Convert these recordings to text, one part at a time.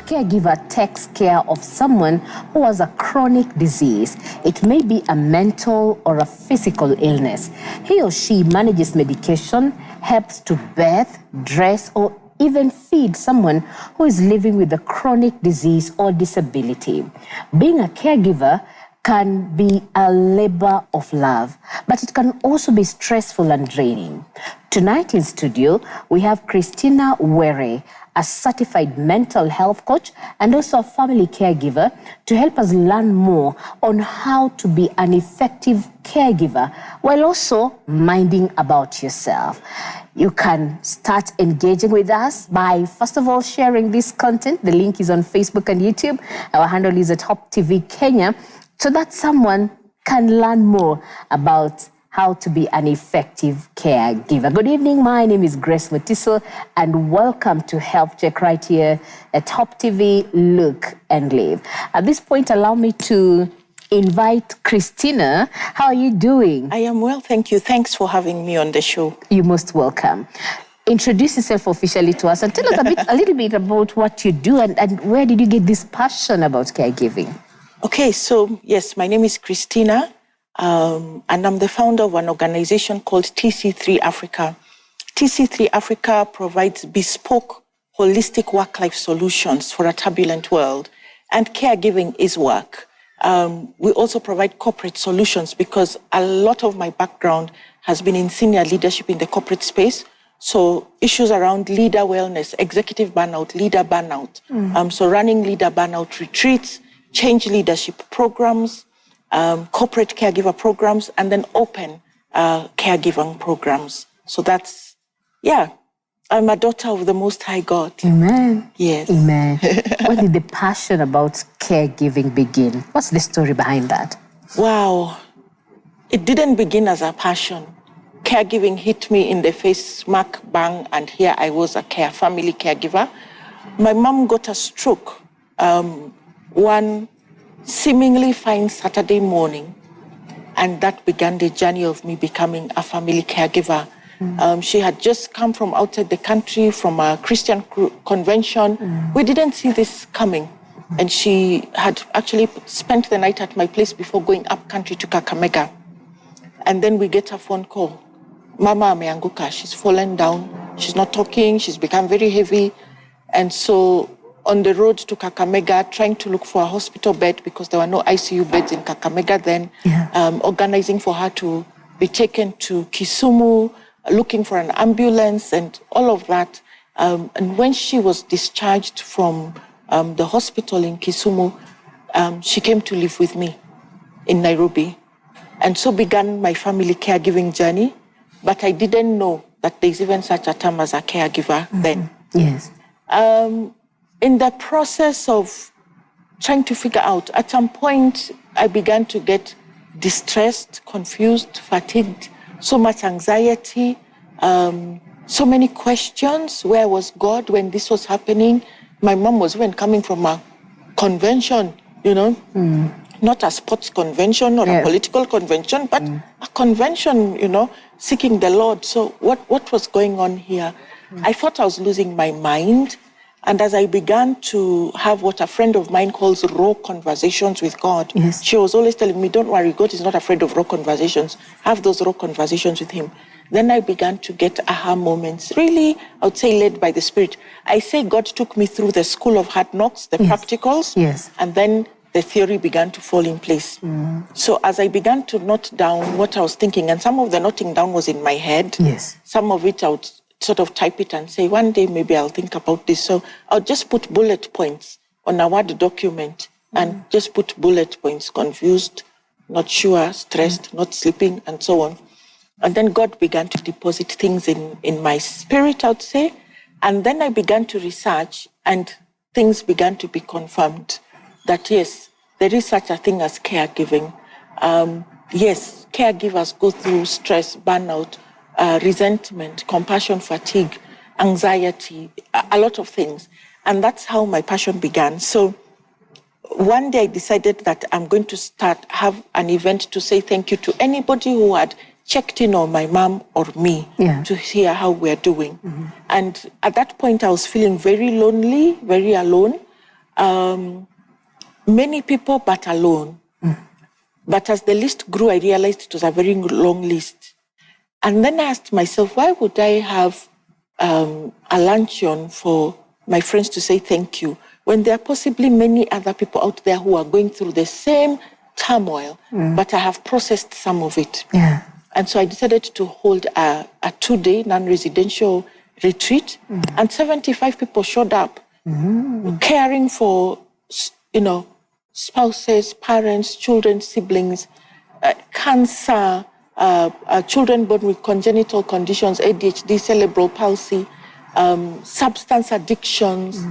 caregiver takes care of someone who has a chronic disease. It may be a mental or a physical illness. He or she manages medication, helps to bathe, dress, or even feed someone who is living with a chronic disease or disability. Being a caregiver can be a labor of love, but it can also be stressful and draining. Tonight in studio, we have Christina Were, a certified mental health coach and also a family caregiver, to help us learn more on how to be an effective caregiver while also minding about yourself. You can start engaging with us by, first of all, sharing this content. The link is on Facebook and YouTube. Our handle is at Hope TV Kenya, so that someone can learn more about how to be an effective caregiver. Good evening, my name is Grace Mutiso, and welcome to Health Check right here at Hope TV, Look and Live. At this point, allow me to invite Christina. How are you doing? I am well, thank you. Thanks for having me on the show. You're most welcome. Introduce yourself officially to us and tell us a little bit about what you do and where did you get this passion about caregiving? Okay, so yes, my name is Christina, and I'm the founder of an organization called TC3 Africa. TC3 Africa provides bespoke, holistic work-life solutions for a turbulent world, and caregiving is work. We also provide corporate solutions because a lot of my background has been in senior leadership in the corporate space. So issues around leader wellness, executive burnout, leader burnout. So running leader burnout retreats, change leadership programs, corporate caregiver programs, and then open caregiving programs. So that's, yeah, I'm a daughter of the Most High God. Amen. Yes. Amen. When did the passion about caregiving begin? What's the story behind that? Wow. It didn't begin as a passion. Caregiving hit me in the face, smack, bang, and here I was a family caregiver. My mom got a stroke one seemingly fine Saturday morning, and that began the journey of me becoming a family caregiver. She had just come from outside the country, from a Christian convention. We didn't see this coming. And she had actually spent the night at my place before going up country to Kakamega. And then we get a phone call. Mama ameanguka, she's fallen down. She's not talking, she's become very heavy. And so on the road to Kakamega, trying to look for a hospital bed because there were no ICU beds in Kakamega then, organizing for her to be taken to Kisumu, looking for an ambulance and all of that. And when she was discharged from the hospital in Kisumu, she came to live with me in Nairobi. And so began my family caregiving journey. But I didn't know that there's even such a term as a caregiver then. Yes. In the process of trying to figure out, at some point, I began to get distressed, confused, fatigued, so much anxiety, so many questions. Where was God when this was happening? My mom was even coming from a convention, you know, not a sports convention or a political convention, but a convention, you know, seeking the Lord. So what was going on here? I thought I was losing my mind. And as I began to have what a friend of mine calls raw conversations with God, she was always telling me, don't worry, God is not afraid of raw conversations. Have those raw conversations with him. Then I began to get aha moments, really, I would say led by the Spirit. I say God took me through the school of hard knocks, the practicals, and then the theory began to fall in place. So as I began to note down what I was thinking, and some of the noting down was in my head, some of it I would sort of type it and say, one day maybe I'll think about this. So I'll just put bullet points on a Word document and just put bullet points, confused, not sure, stressed, not sleeping, and so on. And then God began to deposit things in my spirit, I would say. And then I began to research and things began to be confirmed that yes, there is such a thing as caregiving. Yes, caregivers go through stress, burnout, resentment, compassion, fatigue, anxiety, a lot of things. And that's how my passion began. So one day I decided that I'm going to have an event to say thank you to anybody who had checked in on my mom or me to hear how we're doing. And at that point, I was feeling very lonely, very alone. many people, but alone. But as the list grew, I realized it was a very long list. And then I asked myself, why would I have a luncheon for my friends to say thank you when there are possibly many other people out there who are going through the same turmoil, but I have processed some of it. Yeah. And so I decided to hold a 2-day non-residential retreat, and 75 people showed up, caring for, spouses, parents, children, siblings, cancer, children born with congenital conditions, ADHD, cerebral palsy, substance addictions,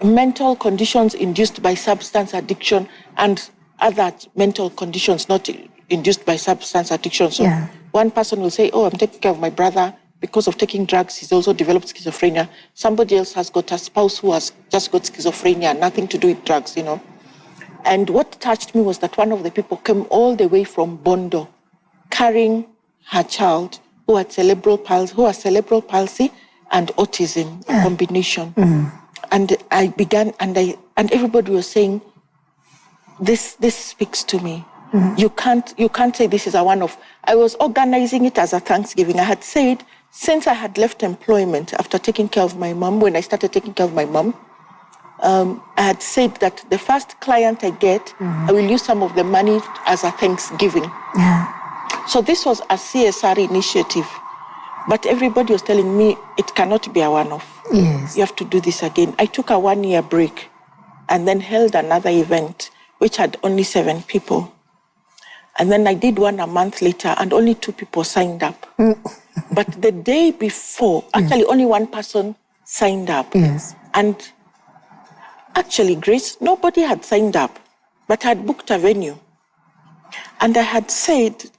mental conditions induced by substance addiction, and other mental conditions not induced by substance addiction. So one person will say, oh, I'm taking care of my brother because of taking drugs. He's also developed schizophrenia. Somebody else has got a spouse who has just got schizophrenia, nothing to do with drugs, And what touched me was that one of the people came all the way from Bondo, carrying her child who had cerebral palsy and autism combination. And I began, and everybody was saying, this speaks to me. You can't say this is a one-off. I was organizing it as a Thanksgiving. I had said, since I had left employment after taking care of my mom, when I started taking care of my mom, I had said that the first client I get, I will use some of the money as a Thanksgiving. So this was a CSR initiative, but everybody was telling me it cannot be a one-off. Yes. You have to do this again. I took a 1-year break and then held another event, which had only 7 people. And then I did one a month later, and only 2 people signed up. But the day before, actually only 1 person signed up. Yes. And actually, Grace, nobody had signed up, but I had booked a venue. And I had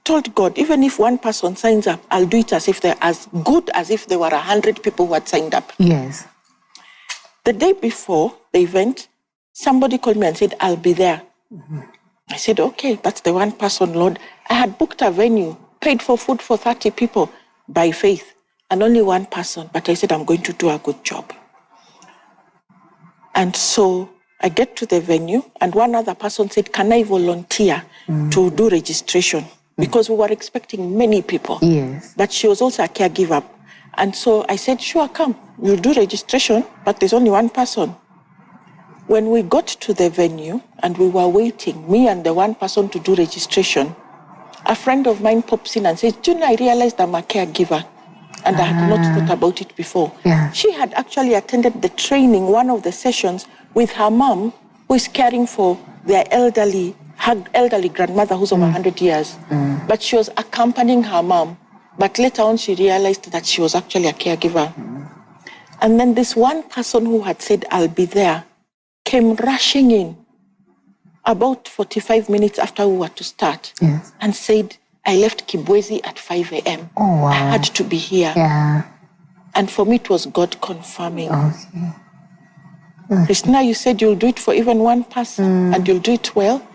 told God, even if 1 person signs up, I'll do it as if they're as good as if there were 100 people who had signed up. Yes. The day before the event, somebody called me and said, I'll be there. I said, okay, that's the 1 person, Lord. I had booked a venue, paid for food for 30 people by faith, and only 1 person. But I said, I'm going to do a good job. And so I get to the venue, and 1 other person said, can I volunteer to do registration? Because we were expecting many people. Yes. But she was also a caregiver. And so I said, sure, come. We'll do registration, but there's only 1 person. When we got to the venue and we were waiting, me and the 1 person to do registration, a friend of mine pops in and says, do you know, I realized I'm a caregiver. And I had not thought about it before. Yeah. She had actually attended the training, one of the sessions, with her mom, who is caring for her elderly grandmother who's over 100 years. But she was accompanying her mom. But later on, she realized that she was actually a caregiver. And then this 1 person who had said, I'll be there, came rushing in about 45 minutes after we were to start and said, I left Kibwezi at 5 a.m. Oh, wow. I had to be here. Yeah. And for me, it was God confirming. Okay. Christina, you said you'll do it for even 1 person and you'll do it well.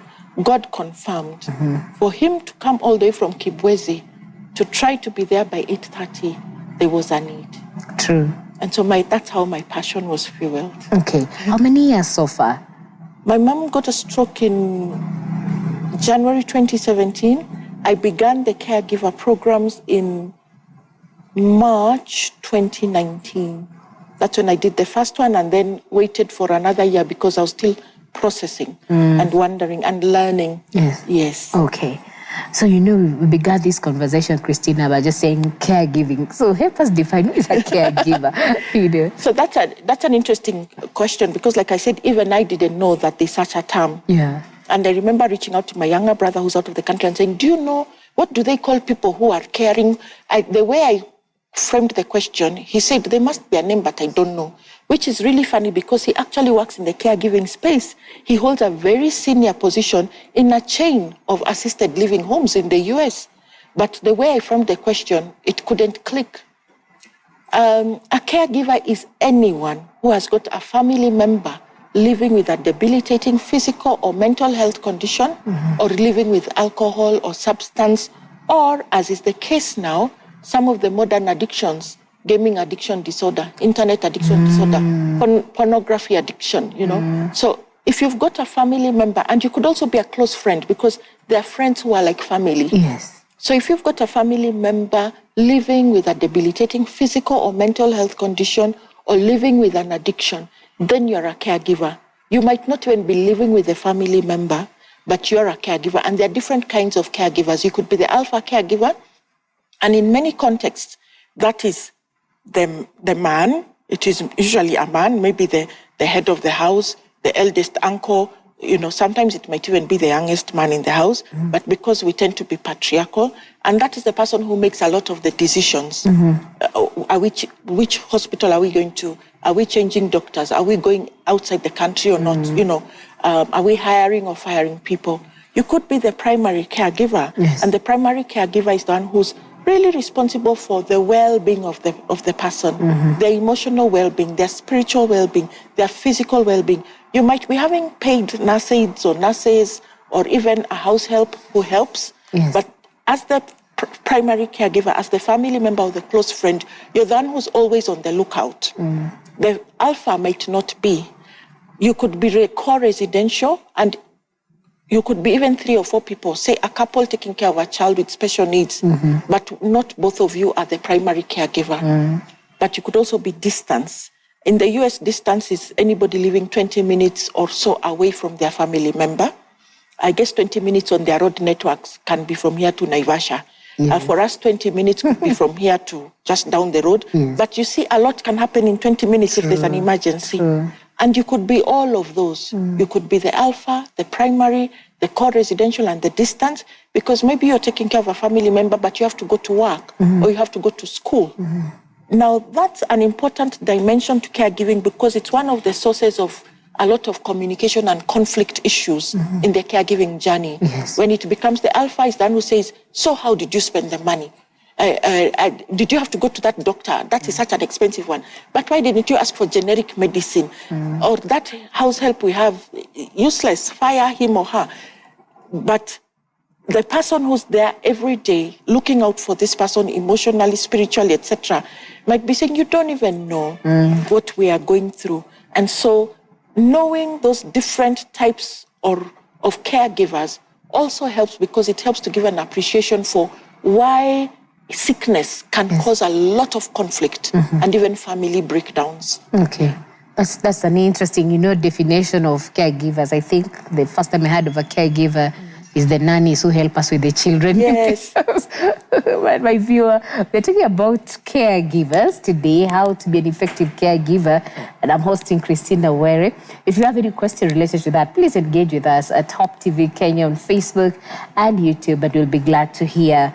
God confirmed. For him to come all the way from Kibwezi to try to be there by 8:30, there was a need. True. And so that's how my passion was fueled. Okay. How many years so far? My mom got a stroke in January 2017. I began the caregiver programs in March 2019. That's when I did the first one, and then waited for another year because I was still processing and wondering and learning. Yes. Yes. Okay. So, we began this conversation, Christina, by just saying caregiving. So help us define who is a caregiver. So that's an interesting question because, like I said, even I didn't know that there's such a term. Yeah. And I remember reaching out to my younger brother who's out of the country and saying, do you know, what do they call people who are caring? The way I framed the question, he said, there must be a name, but I don't know, which is really funny because he actually works in the caregiving space. He holds a very senior position in a chain of assisted living homes in the US. But the way I framed the question, it couldn't click. A caregiver is anyone who has got a family member living with a debilitating physical or mental health condition, or living with alcohol or substance, or, as is the case now, some of the modern addictions gaming addiction disorder, internet addiction disorder, pornography addiction, you know. So if you've got a family member, and you could also be a close friend, because there are friends who are like family. Yes. So if you've got a family member living with a debilitating physical or mental health condition, or living with an addiction, then you're a caregiver. You might not even be living with a family member, but you're a caregiver. And there are different kinds of caregivers. You could be the alpha caregiver, and in many contexts, that is the man. It is usually a man, maybe the head of the house, the eldest uncle. You know, sometimes it might even be the youngest man in the house, but because we tend to be patriarchal, and that is the person who makes a lot of the decisions. Which hospital are we going to? Are we changing doctors? Are we going outside the country or not? You know, are we hiring or firing people? You could be the primary caregiver, and the primary caregiver is the one who's really responsible for the well-being of the person, their emotional well-being, their spiritual well-being, their physical well-being. You might be having paid nurses or even a house help who helps, but as the primary caregiver, as the family member or the close friend, you're the one who's always on the lookout. The alpha might not be. You could be co-residential, and you could be even 3 or 4 people, say a couple taking care of a child with special needs, but not both of you are the primary caregiver. But you could also be distance. In the US, distance is anybody living 20 minutes or so away from their family member. I guess 20 minutes on their road networks can be from here to Naivasha. For us, 20 minutes could be from here to just down the road. But you see, a lot can happen in 20 minutes if there's an emergency. And you could be all of those. You could be the alpha, the primary, the co-residential, and the distance, because maybe you're taking care of a family member, but you have to go to work or you have to go to school. Now, that's an important dimension to caregiving, because it's one of the sources of a lot of communication and conflict issues in the caregiving journey. When it becomes the alpha is the one who says, so how did you spend the money? Did you have to go to that doctor? That is such an expensive one. But why didn't you ask for generic medicine? Or that house help we have, useless, fire him or her. But the person who's there every day looking out for this person emotionally, spiritually, etc., might be saying, you don't even know what we are going through. And so knowing those different types of caregivers also helps, because it helps to give an appreciation for why sickness can cause a lot of conflict and even family breakdowns. Okay. That's an interesting, definition of caregivers. I think the first time I heard of a caregiver is the nannies who help us with the children. Yes. My viewer, we're talking about caregivers today, how to be an effective caregiver, and I'm hosting Christina Were. If you have any question related to that, please engage with us at Top TV Kenya on Facebook and YouTube, and we'll be glad to hear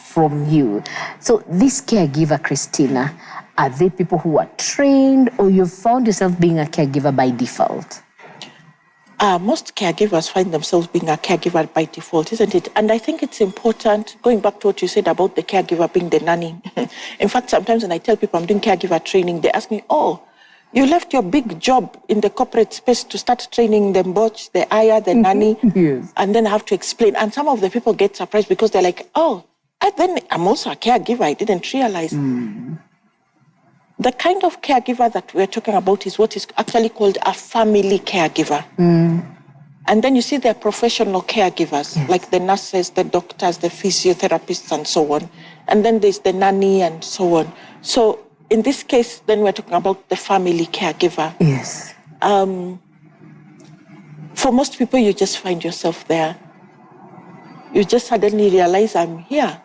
from you. So this caregiver, Christina, are they people who are trained, or you've found yourself being a caregiver by default? Most caregivers find themselves being a caregiver by default, isn't it? And I think it's important, going back to what you said about the caregiver being the nanny. In fact, sometimes when I tell people I'm doing caregiver training, they ask me, oh, you left your big job in the corporate space to start training the mboch, the aya, the nanny, and then I have to explain. And some of the people get surprised because they're like, oh, then I'm also a caregiver. I didn't realize. The kind of caregiver that we're talking about is what is actually called a family caregiver. And then you see there are professional caregivers, like the nurses, the doctors, the physiotherapists, and so on. And then there's the nanny and so on. So in this case, then we're talking about the family caregiver. Yes. For most people, you just find yourself there. You just suddenly realize, I'm here.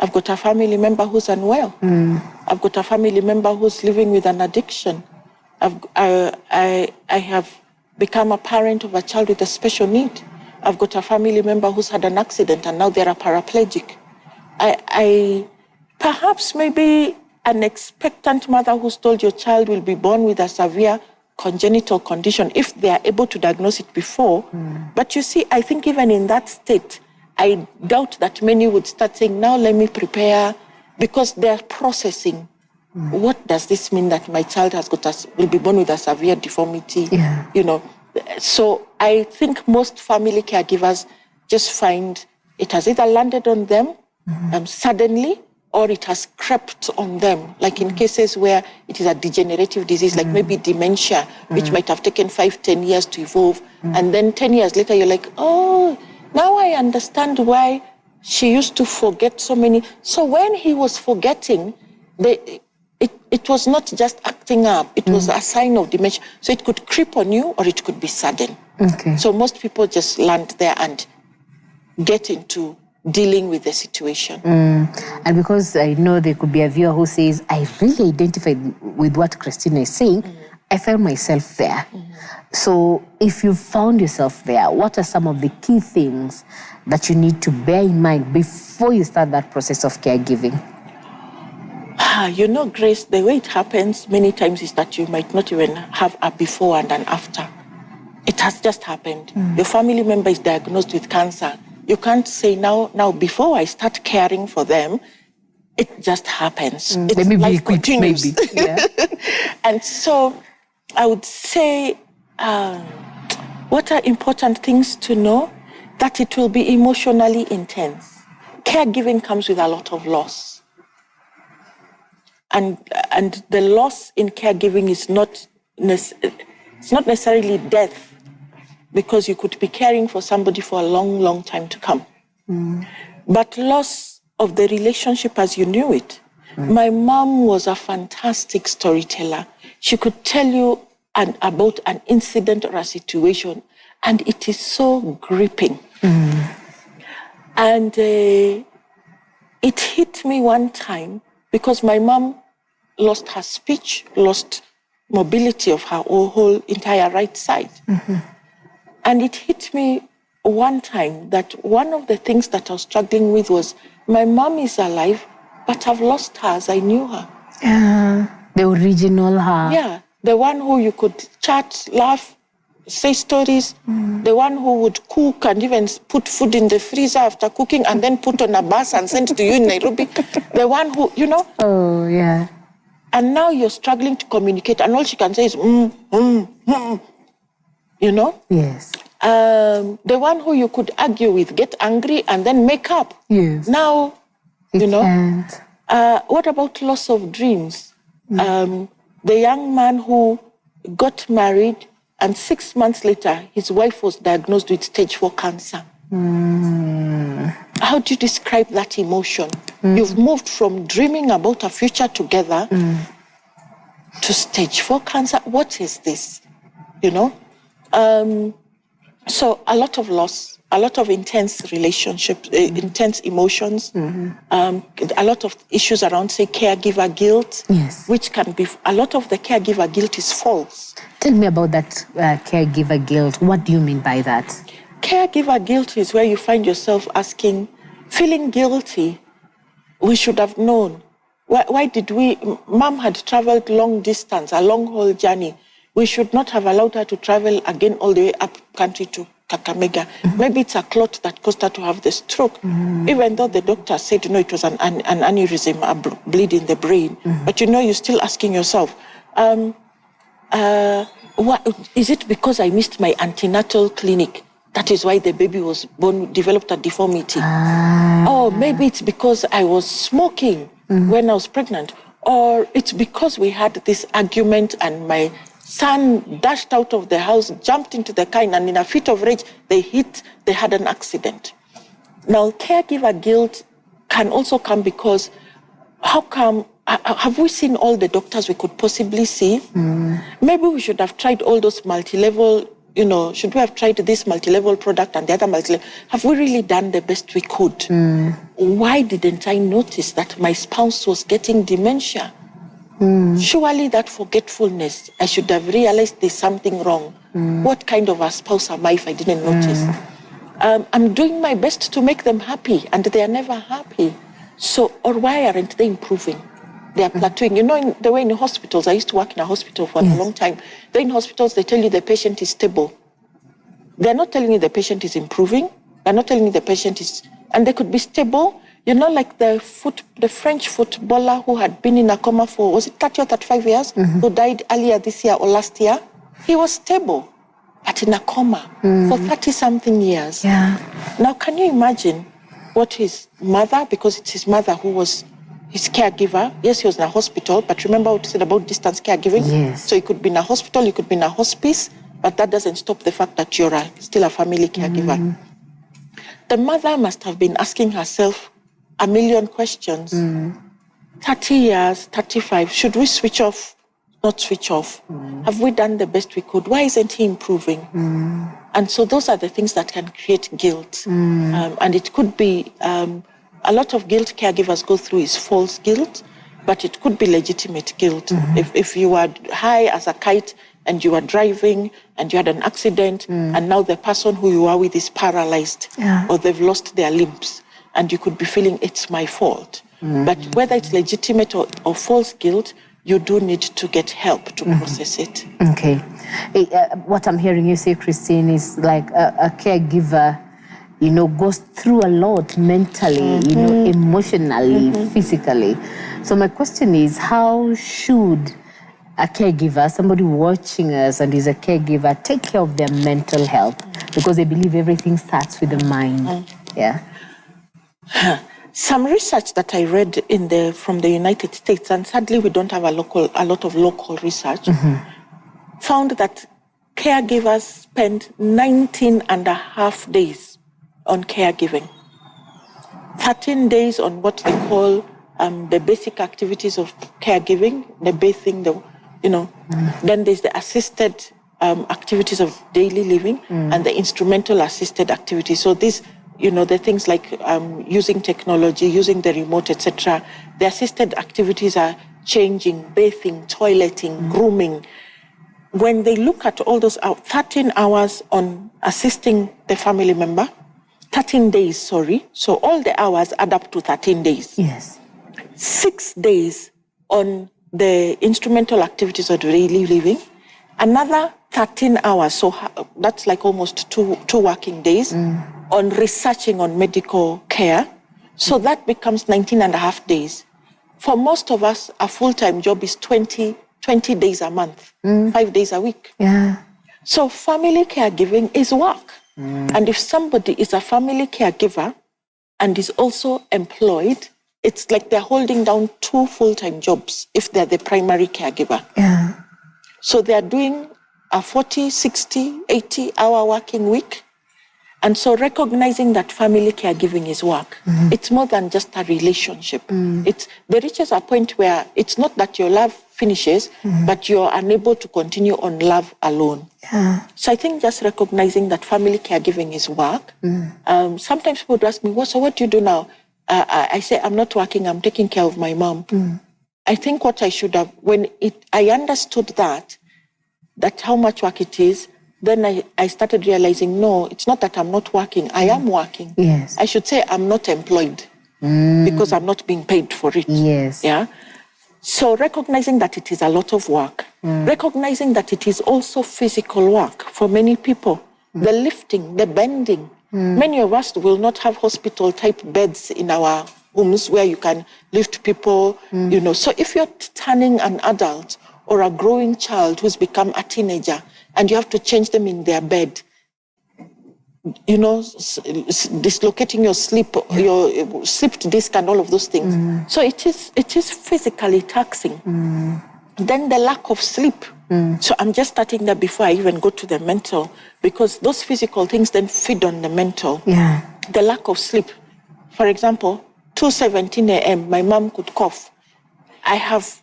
I've got a family member who's unwell. I've got a family member who's living with an addiction. I have become a parent of a child with a special need. I've got a family member who's had an accident and now they're a paraplegic. Perhaps maybe an expectant mother who's told your child will be born with a severe congenital condition if they are able to diagnose it before. But you see, I think even in that state, I doubt that many would start saying, now let me prepare, because they're processing. What does this mean that my child will be born with a severe deformity? So I think most family caregivers just find it has either landed on them suddenly, or it has crept on them, like in cases where it is a degenerative disease, like maybe dementia, which might have taken 5-10 years to evolve. And then 10 years later, you're like, oh, now I understand why she used to forget so many. So when he was forgetting, it was not just acting up, it was a sign of dementia. So it could creep on you or it could be sudden. Okay. So most people just land there and get into dealing with the situation. And because I know there could be a viewer who says, I really identified with what Christina is saying, I found myself there. So if you found yourself there, what are some of the key things that you need to bear in mind before you start that process of caregiving? You know, Grace, the way it happens many times is that you might not even have a before and an after. It has just happened. Your family member is diagnosed with cancer. You can't say now before I start caring for them, it just happens. Let me life be quick, continues. maybe. Yeah. And so I would say, what are important things to know? That it will be emotionally intense. Caregiving comes with a lot of loss. And the loss in caregiving is not necessarily death, because you could be caring for somebody for a long, long time to come. But loss of the relationship as you knew it. My mom was a fantastic storyteller. She could tell you about an incident or a situation, and it is so gripping. And it hit me one time because my mom lost her speech, lost mobility of her whole entire right side. And it hit me one time that one of the things that I was struggling with was my mom is alive, but I've lost her as I knew her. The original her. Yeah, the one who you could chat, laugh, say stories, the one who would cook and even put food in the freezer after cooking and then put on a bus and send to you in Nairobi. The one who, you know. Oh, yeah. And now you're struggling to communicate and all she can say is, you know? Yes. The one who you could argue with, get angry and then make up. Yes. Now, you know. Can't. What about loss of dreams? The young man who got married and 6 months later, his wife was diagnosed with stage 4 cancer. How do you describe that emotion? You've moved from dreaming about a future together to stage 4 cancer. What is this? You know? So a lot of loss, a lot of intense relationships, intense emotions, a lot of issues around, say, caregiver guilt, which can be, a lot of the caregiver guilt is false. Tell me about that caregiver guilt. What do you mean by that? Caregiver guilt is where you find yourself asking, feeling guilty. We should have known. Why did we, mom had traveled long distance, a long haul journey. We should not have allowed her to travel again all the way up country to Kakamega. Maybe it's a clot that caused her to have the stroke. Even though the doctor said, no, it was an aneurysm, a bleed in the brain. But you know, you're still asking yourself, what, is it because I missed my antenatal clinic? That is why the baby was born, developed a deformity. Or maybe it's because I was smoking when I was pregnant. Or it's because we had this argument and my son dashed out of the house, jumped into the car, and in a fit of rage, they had an accident. Now, caregiver guilt can also come because how come, have we seen all the doctors we could possibly see? Maybe we should have tried all those multi-level, you know, should we have tried this multi-level product and the other multi-level? Have we really done the best we could? Why didn't I notice that my spouse was getting dementia? Surely that forgetfulness, I should have realized there's something wrong. What kind of a spouse am I if I didn't notice? I'm doing my best to make them happy and they are never happy. So, or why aren't they improving? They are plateauing. You know, in the way in hospitals, I used to work in a hospital for a long time. Then in hospitals, they tell you the patient is stable. They're not telling you the patient is improving. They're not telling you the patient is, and they could be stable. You know, like the French footballer who had been in a coma for, was it 30 or 35 years, who died earlier this year or last year? He was stable, but in a coma for 30-something years. Now, can you imagine what his mother, because it's his mother who was his caregiver. Yes, he was in a hospital, but remember what I said about distance caregiving? Yes. So you could be in a hospital, you could be in a hospice, but that doesn't stop the fact that you're still a family caregiver. The mother must have been asking herself a million questions. 30 years, 35, should we switch off? Not switch off. Have we done the best we could? Why isn't he improving? And so those are the things that can create guilt. And it could be, a lot of guilt caregivers go through is false guilt, but it could be legitimate guilt. If you are high as a kite and you are driving and you had an accident and now the person who you are with is paralyzed or they've lost their limbs and you could be feeling it's my fault. But whether it's legitimate or false guilt, you do need to get help to process it. Okay. What I'm hearing you say, Christine, is like a caregiver, goes through a lot mentally, emotionally, physically. So my question is, how should a caregiver, somebody watching us and is a caregiver, take care of their mental health? Because they believe everything starts with the mind. Yeah. Some research that I read from the United States, and sadly we don't have a lot of local research, found that caregivers spend 19 and a half days on caregiving. 13 days on what they call the basic activities of caregiving, the bathing, then there's the assisted activities of daily living and the instrumental assisted activities. So these, the things like using technology, using the remote, etc. The assisted activities are changing, bathing, toileting, grooming. When they look at all those 13 hours on assisting the family member, 13 days, sorry. So all the hours add up to 13 days. Yes. 6 days on the instrumental activities of daily living, another 13 hours, so that's like almost two working days, on researching on medical care. So that becomes 19 and a half days. For most of us, a full-time job is 20 days a month, 5 days a week. Yeah. So family caregiving is work. And if somebody is a family caregiver and is also employed, it's like they're holding down 2 full-time jobs if they're the primary caregiver. Yeah. So they're doing a 40, 60, 80-hour working week. And so recognizing that family caregiving is work, it's more than just a relationship. It reaches a point where it's not that your love finishes, but you're unable to continue on love alone. Yeah. So I think just recognizing that family caregiving is work. Sometimes people would ask me, so what do you do now? I say, I'm not working, I'm taking care of my mom. I think what I should have, I understood that how much work it is, then I started realizing, no, it's not that I'm not working. I am working. Yes. I should say I'm not employed because I'm not being paid for it. Yes. Yeah. So recognizing that it is a lot of work, recognizing that it is also physical work for many people, the lifting, the bending. Many of us will not have hospital-type beds in our homes where you can lift people, So if you're turning an adult or a growing child who's become a teenager and you have to change them in their bed, dislocating your your slipped disc and all of those things. So it is physically taxing. Then the lack of sleep. So I'm just starting that before I even go to the mental, because those physical things then feed on the mental. Yeah. The lack of sleep. For example, 2:17 a.m., my mom could cough. I have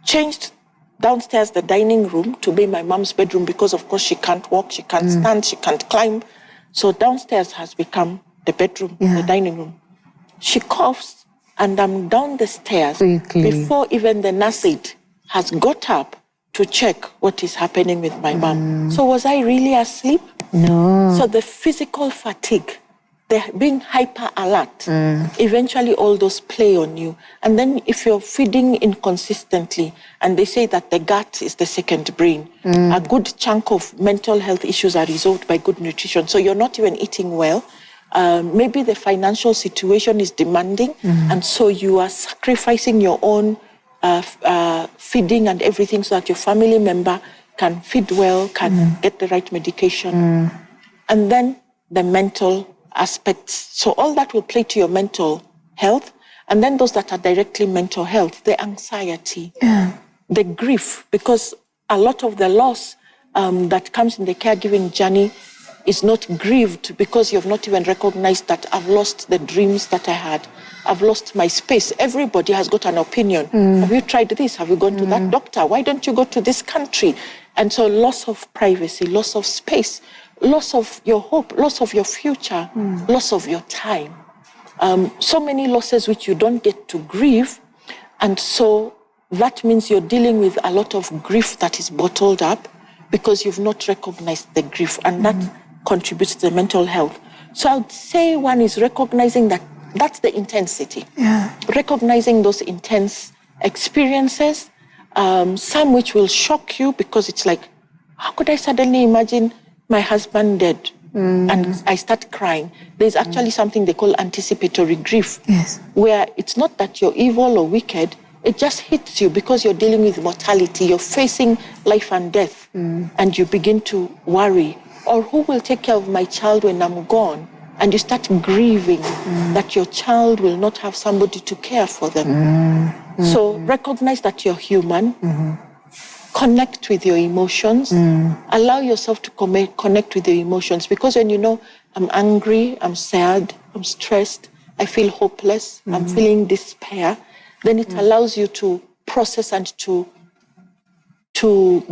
changed downstairs the dining room to be my mom's bedroom because, of course, she can't walk, she can't stand, she can't climb. So downstairs has become the bedroom, the dining room. She coughs, and I'm down the stairs before even the nurse aide has got up to check what is happening with my mom. So was I really asleep? No. So the physical fatigue, the being hyper alert, eventually all those play on you. And then if you're feeding inconsistently, and they say that the gut is the second brain, a good chunk of mental health issues are resolved by good nutrition. So you're not even eating well. Maybe the financial situation is demanding, and so you are sacrificing your own feeding and everything so that your family member can feed well, can get the right medication. And then the mental aspects. So all that will play to your mental health. And then those that are directly mental health, the anxiety, the grief, because a lot of the loss that comes in the caregiving journey is not grieved because you've not even recognized that I've lost the dreams that I had. I've lost my space. Everybody has got an opinion. Have you tried this? Have you gone to that doctor? Why don't you go to this country? And so loss of privacy, loss of space, loss of your hope, loss of your future, loss of your time. So many losses which you don't get to grieve. And so that means you're dealing with a lot of grief that is bottled up because you've not recognized the grief. And that contributes to the mental health. So I would say one is recognizing that that's the intensity. Recognizing those intense experiences, some which will shock you because it's like, how could I suddenly imagine my husband dead? And I start crying. There's actually something they call anticipatory grief, where it's not that you're evil or wicked, it just hits you because you're dealing with mortality, you're facing life and death, and you begin to worry. Or who will take care of my child when I'm gone? And you start grieving that your child will not have somebody to care for them. So recognize that you're human, connect with your emotions, allow yourself to connect with your emotions, because when you know, I'm angry, I'm sad, I'm stressed, I feel hopeless, I'm feeling despair, then it allows you to process and to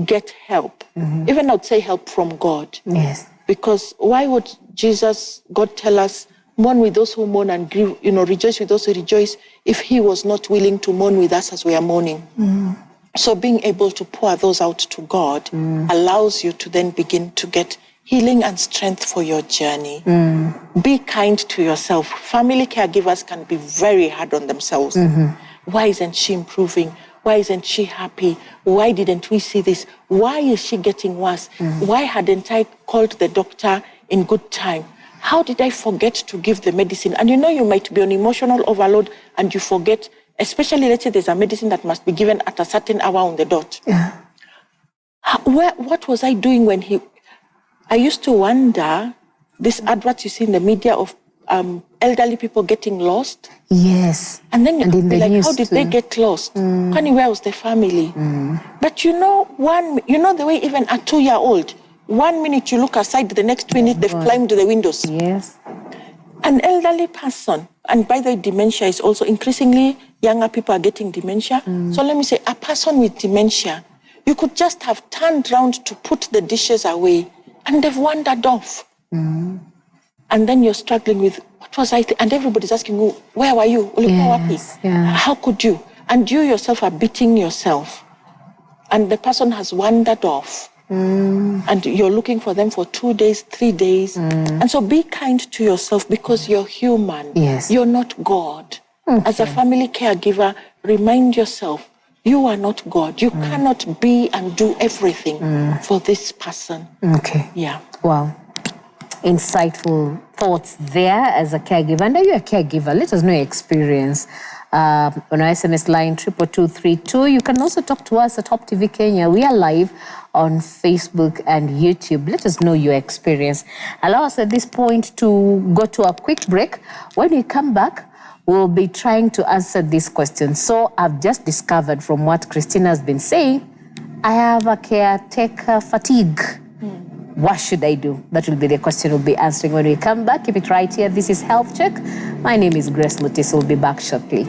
get help. Even I would say help from God. Yes. Because why would God tell us, mourn with those who mourn and grieve, rejoice with those who rejoice, if he was not willing to mourn with us as we are mourning? So being able to pour those out to God allows you to then begin to get healing and strength for your journey. Be kind to yourself. Family caregivers can be very hard on themselves. Why isn't she improving? Why isn't she happy? Why didn't we see this? Why is she getting worse? Why hadn't I called the doctor in good time? How did I forget to give the medicine? And you might be on emotional overload and you forget, especially let's say there's a medicine that must be given at a certain hour on the dot. What was I doing when I used to wonder, this adverts you see in the media of elderly people getting lost. Yes. And then you'd be like, how did too. they get lost? Where was the family? But the way even a 2-year-old, 1 minute you look aside, the next minute they've climbed the windows. Yes. An elderly person, and by the way, dementia is also increasingly, younger people are getting dementia. So let me say, a person with dementia, you could just have turned around to put the dishes away and they've wandered off. And then you're struggling with, what was I and everybody's asking you, where were you? How could you? And you yourself are beating yourself. And the person has wandered off. And you're looking for them for 2 days, 3 days. And so be kind to yourself because you're human. Yes. You're not God. As a family caregiver, remind yourself, you are not God. You cannot be and do everything for this person. Okay. Yeah. Wow. Insightful thoughts there as a caregiver. And are you a caregiver? Let us know your experience. On our SMS line 22232. You can also talk to us at Hope TV Kenya. We are live on Facebook and YouTube. Let us know your experience. Allow us at this point to go to a quick break. When we come back, we'll be trying to answer this question. So I've just discovered from what Christina has been saying, I have a caretaker fatigue. What should I do? That will be the question we'll be answering when we come back. Keep it right here. This is Health Check. My name is Grace Mutis. We'll be back shortly.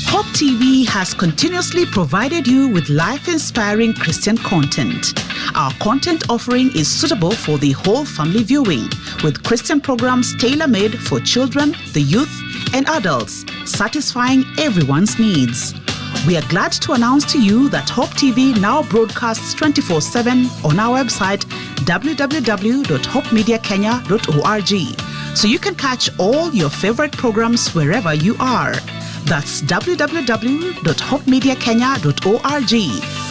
Hope TV has continuously provided you with life-inspiring Christian content. Our content offering is suitable for the whole family viewing, with Christian programs tailor-made for children, the youth, and adults, satisfying everyone's needs. We are glad to announce to you that Hope TV now broadcasts 24/7 on our website www.hopemediakenya.org, so you can catch all your favorite programs wherever you are. That's www.hopemediakenya.org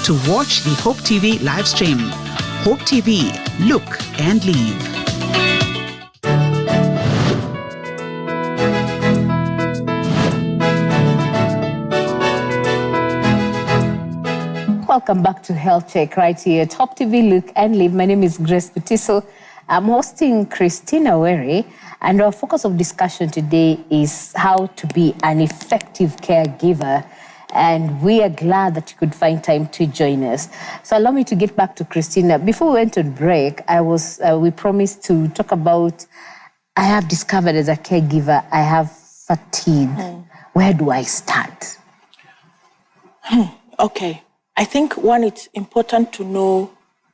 to watch the Hope TV live stream. Hope TV, look and live. Welcome back to Health Check right here, Top TV Look and Live. My name is Grace Butiso. I'm hosting Christina Were, and our focus of discussion today is how to be an effective caregiver. And we are glad that you could find time to join us. So allow me to get back to Christina. Before we went on break, we promised to talk about, I have discovered as a caregiver, I have fatigue. Where do I start? Okay. I think one, it's important to know,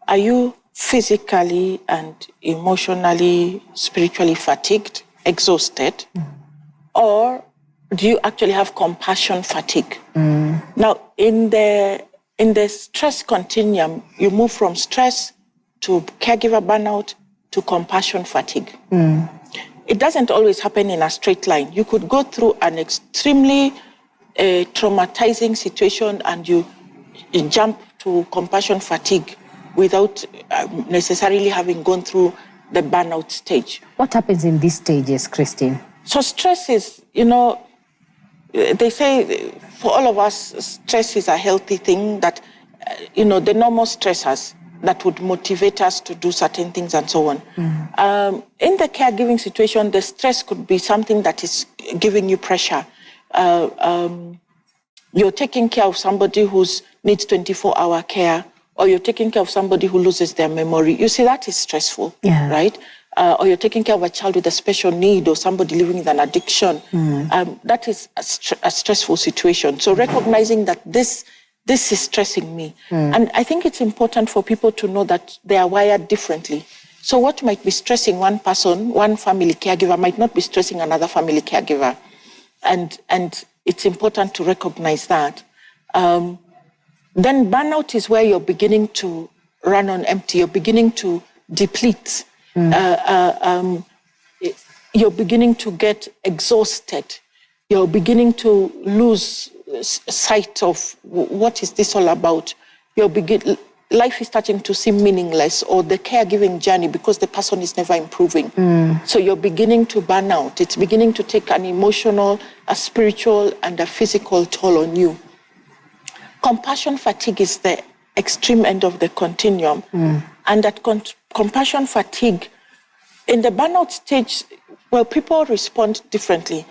are you physically and emotionally, spiritually fatigued, exhausted, or do you actually have compassion fatigue? Now, in the stress continuum, you move from stress to caregiver burnout to compassion fatigue. It doesn't always happen in a straight line. You could go through an extremely traumatizing situation and you jump to compassion fatigue without necessarily having gone through the burnout stage. What happens in these stages, Christine? So stress is, they say for all of us, stress is a healthy thing that, the normal stressors that would motivate us to do certain things and so on. In the caregiving situation, the stress could be something that is giving you pressure. You're taking care of somebody who needs 24-hour care, or you're taking care of somebody who loses their memory. You see, that is stressful, right? Or you're taking care of a child with a special need or somebody living with an addiction. That is a stressful situation. So recognizing that this is stressing me. And I think it's important for people to know that they are wired differently. So what might be stressing one person, one family caregiver, might not be stressing another family caregiver. And it's important to recognize that. Then burnout is where you're beginning to run on empty. You're beginning to deplete. You're beginning to get exhausted. You're beginning to lose sight of what is this all about. Life is starting to seem meaningless, or the caregiving journey, because the person is never improving. So you're beginning to burn out. It's beginning to take an emotional, a spiritual, and a physical toll on you. Compassion fatigue is the extreme end of the continuum. And that compassion fatigue, in the burnout stage, well, people respond differently.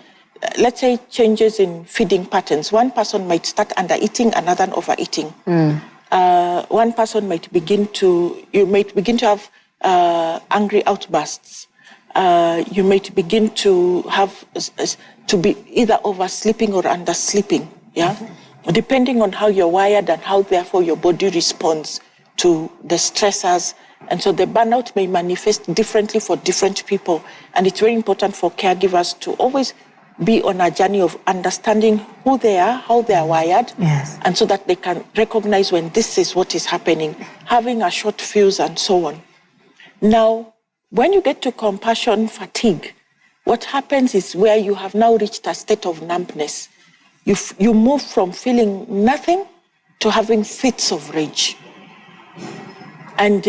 Let's say changes in feeding patterns. One person might start under-eating, another overeating. One person might begin to have angry outbursts. You might begin to have to be either oversleeping or undersleeping, depending on how you're wired and how therefore your body responds to the stressors. And so the burnout may manifest differently for different people. And it's very important for caregivers to always be on a journey of understanding who they are, how they are wired, and so that they can recognize when this is what is happening, having a short fuse and so on. Now, when you get to compassion fatigue, what happens is where you have now reached a state of numbness. You move from feeling nothing to having fits of rage. And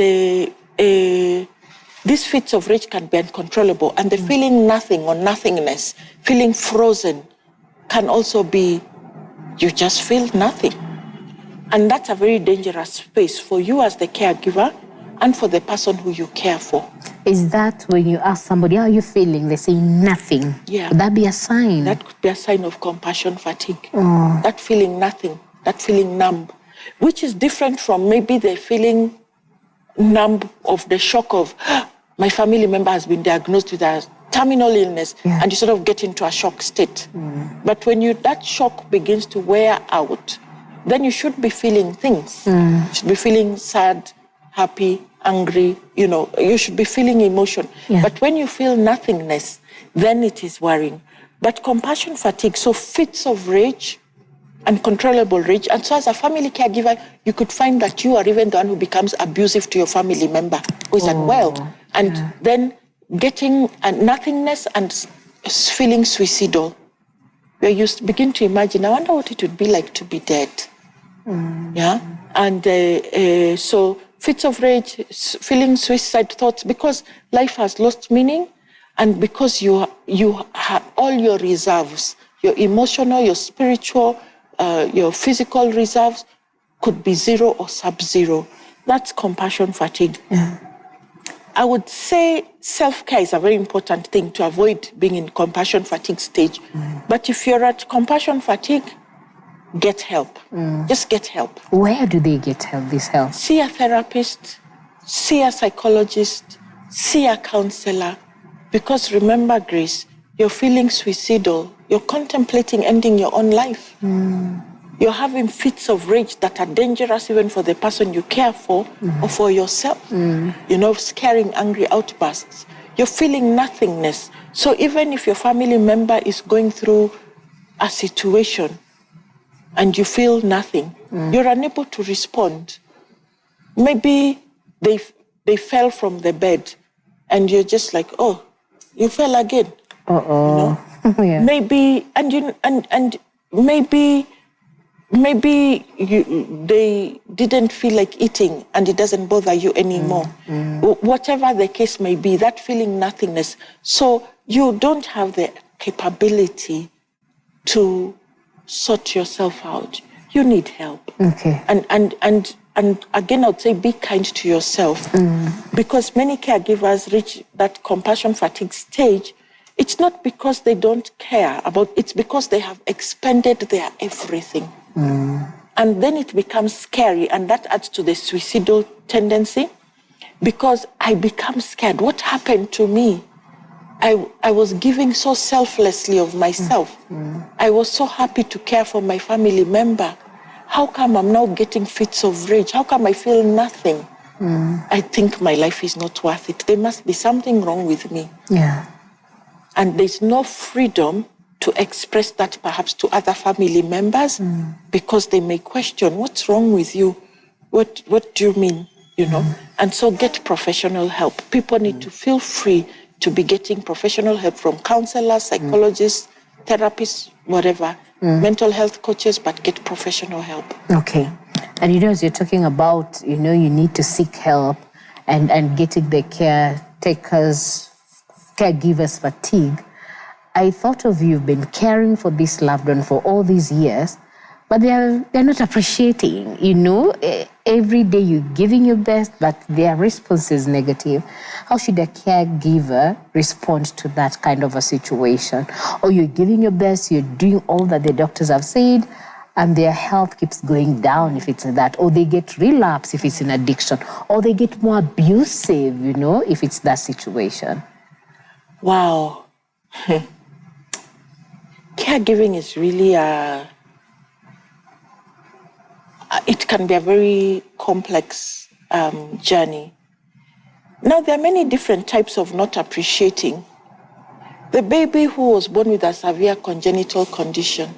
these fits of rage can be uncontrollable, and the feeling nothing or nothingness, feeling frozen, can also be you just feel nothing. And that's a very dangerous space for you as the caregiver and for the person who you care for. Is that when you ask somebody, how are you feeling? They say nothing. Would that be a sign? That could be a sign of compassion fatigue. That feeling nothing, that feeling numb, which is different from maybe the feeling numb of the shock of my family member has been diagnosed with a terminal illness, and you sort of get into a shock state. But when that shock begins to wear out, then you should be feeling things. You should be feeling sad, happy, angry, you should be feeling emotion. But when you feel nothingness, then it is worrying. But compassion fatigue, so fits of rage, uncontrollable rage. And so as a family caregiver, you could find that you are even the one who becomes abusive to your family member who is unwell. And then getting nothingness and feeling suicidal. Where you begin to imagine, I wonder what it would be like to be dead. And so fits of rage, feeling suicide thoughts, because life has lost meaning, and because you have all your reserves, your emotional, your spiritual, your physical reserves, could be 0 or sub-0. That's compassion fatigue. Yeah. I would say self-care is a very important thing to avoid being in compassion fatigue stage. But if you're at compassion fatigue, get help. Just get help. Where do they get help, this help? See a therapist, see a psychologist, see a counselor. Because remember, Grace, you're feeling suicidal. You're contemplating ending your own life. You're having fits of rage that are dangerous even for the person you care for or for yourself. You know, scaring, angry outbursts. You're feeling nothingness. So even if your family member is going through a situation and you feel nothing, you're unable to respond. Maybe they fell from the bed and you're just like, oh, you fell again. You know? Yeah. Maybe, and maybe they didn't feel like eating and it doesn't bother you anymore. Whatever the case may be, that feeling nothingness. So you don't have the capability to sort yourself out. You need help. Okay. And again, I would say be kind to yourself. Because many caregivers reach that compassion fatigue stage. It's not because they don't care it's because they have expended their everything. And then it becomes scary, and that adds to the suicidal tendency. Because I become scared. What happened to me? I was giving so selflessly of myself. I was so happy to care for my family member. How come I'm now getting fits of rage? How come I feel nothing? I think my life is not worth it. There must be something wrong with me. Yeah. And there's no freedom to express that perhaps to other family members because they may question, what's wrong with you? What do you mean? You know? And so get professional help. People need to feel free to be getting professional help from counselors, psychologists, therapists, whatever, mental health coaches, but get professional help. Okay. And you know, as you're talking about, you know, you need to seek help and getting the caregivers fatigue, I thought of you've been caring for this loved one for all these years, but they're not appreciating, you know. Every day you're giving your best, but their response is negative. How should a caregiver respond to that kind of a situation? Or you're giving your best, you're doing all that the doctors have said, and their health keeps going down if it's that, or they get relapse if it's an addiction, or they get more abusive, you know, if it's that situation. Wow. Caregiving is really it can be a very complex journey. Now, there are many different types of not appreciating. The baby who was born with a severe congenital condition,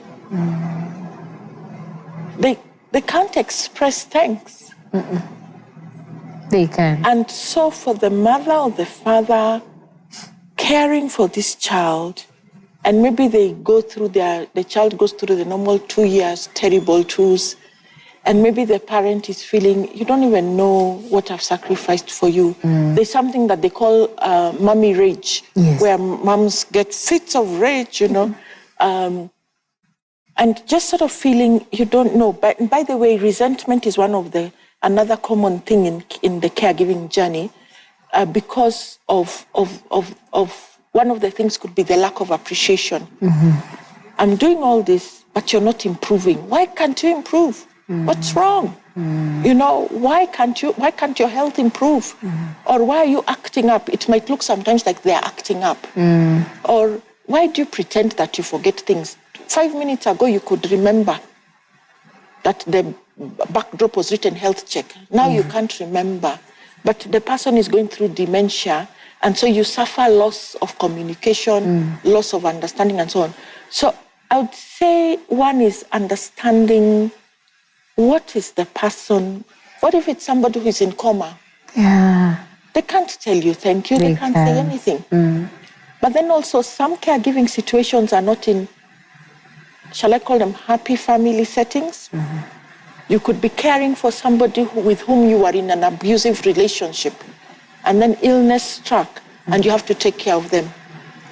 they can't express thanks. They can. And so for the mother or the father caring for this child, and maybe the child goes through the normal 2 years, terrible twos, and maybe the parent is feeling, you don't even know what I've sacrificed for you. There's something that they call mommy rage, where moms get fits of rage, you know, and just sort of feeling you don't know. But by the way, resentment is another common thing in the caregiving journey, because of one of the things could be the lack of appreciation. I'm doing all this, but you're not improving. Why can't you improve? What's wrong? You know, why can't your health improve? Or why are you acting up? It might look sometimes like they're acting up. Or why do you pretend that you forget things? 5 minutes ago, you could remember that the backdrop was written health check. Now you can't remember. But the person is going through dementia, and so you suffer loss of communication, loss of understanding, and so on. So I would say one is understanding what is the person. What if it's somebody who is in coma? Yeah. They can't tell you thank you. They can't say anything. But then also some caregiving situations are not in, shall I call them happy family settings? You could be caring for somebody with whom you are in an abusive relationship, and then illness struck, and you have to take care of them.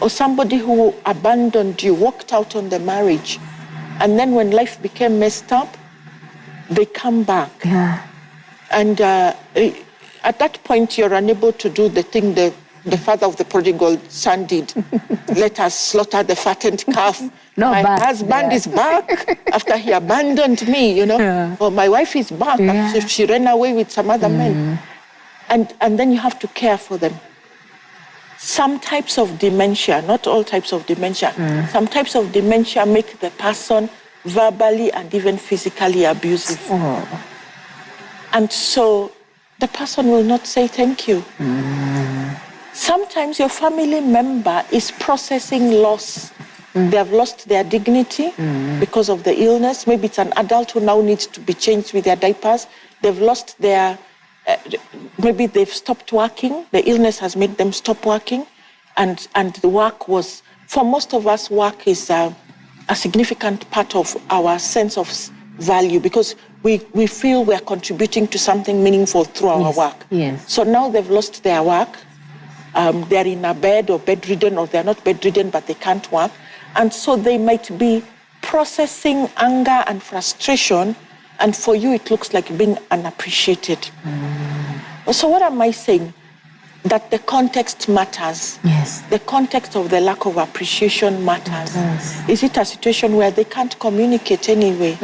Or somebody who abandoned you, walked out on the marriage, and then when life became messed up, they come back. Yeah. And at that point, you're unable to do the thing the father of the prodigal son did. Let us slaughter the fattened calf. No, my back husband there. is back after he abandoned me, Yeah. Or my wife is back Yeah. after she ran away with some other men. And then you have to care for them. Some types of dementia, not all types of dementia, some types of dementia make the person verbally and even physically abusive. Oh. And so the person will not say thank you. Sometimes your family member is processing loss. They have lost their dignity because of the illness. Maybe it's an adult who now needs to be changed with their diapers. They've lost their, maybe they've stopped working. The illness has made them stop working. And the work was, for most of us, work is a significant part of our sense of value because we feel we're contributing to something meaningful through our work. Yes. So now they've lost their work. They're in a bed or bedridden, or they're not bedridden, but they can't work. And so they might be processing anger and frustration, and for you it looks like being unappreciated. So what am I saying? That the context matters. Yes. The context of the lack of appreciation matters. Yes. Is it a situation where they can't communicate anyway?